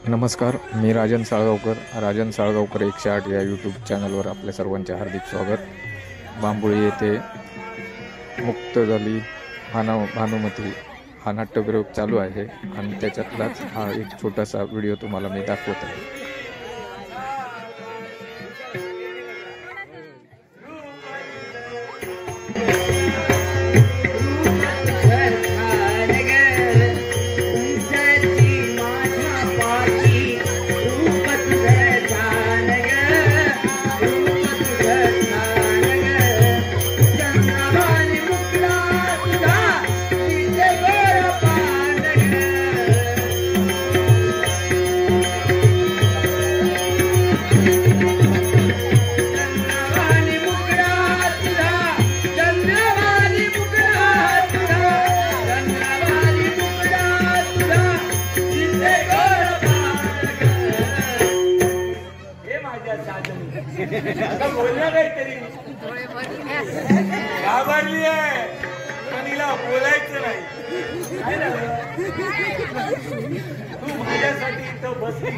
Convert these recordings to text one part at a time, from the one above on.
नमस्कार, मी राजन साळगावकर. राजन साळगावकर 108 या यूट्यूब चॅनलवर आपल्या सर्वांचे हार्दिक स्वागत. बांबोळी येथे मुक्त झाली भानुमती हा नाट्यप्रयोग चालू आहे आणि त्याच्यातलाच हा एक छोटासा व्हिडिओ तुम्हाला मी दाखवत आहे. आता बोलल्या काहीतरी घाबरली आहे पण हिला बोलायचं नाही. तू माझ्यासाठी इथं बसली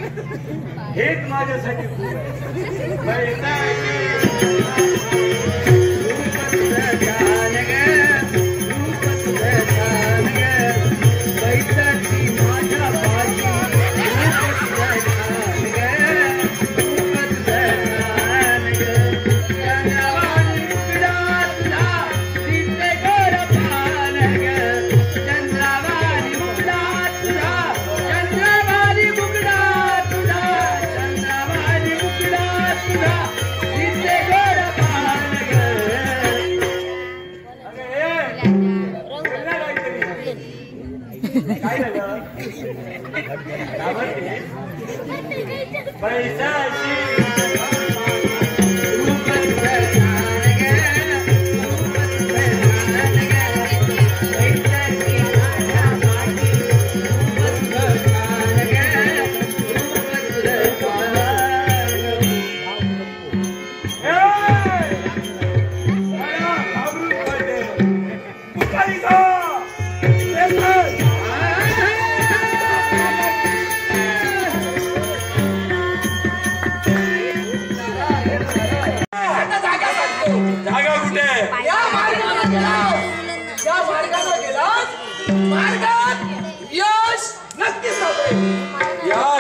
हेच माझ्यासाठी खूप काय झालं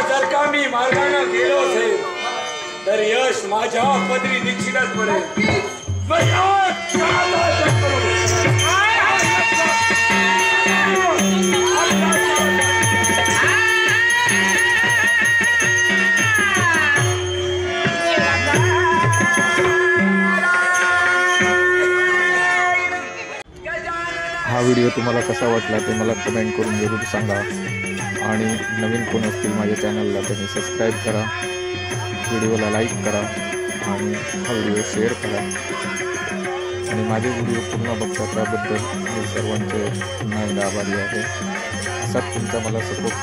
जर का मी मार्गाने गेलो असेल तर यश माझ्या पदरी निश्चितच पडेल. हा व्हिडिओ तुम्हाला कसा वाटला ते मला कमेंट करून जरूर सांगा आणि नवीन कोण असतील माझ्या चॅनलला त्यांनी सबस्क्राईब करा, व्हिडिओला लाईक करा आणि हा व्हिडिओ शेअर करा. आणि माझे व्हिडिओ पुन्हा बघता त्याबद्दल मी सर्वांचे पुन्हा एकदा आभारी आहे. असाच तुमचा मला सपोर्ट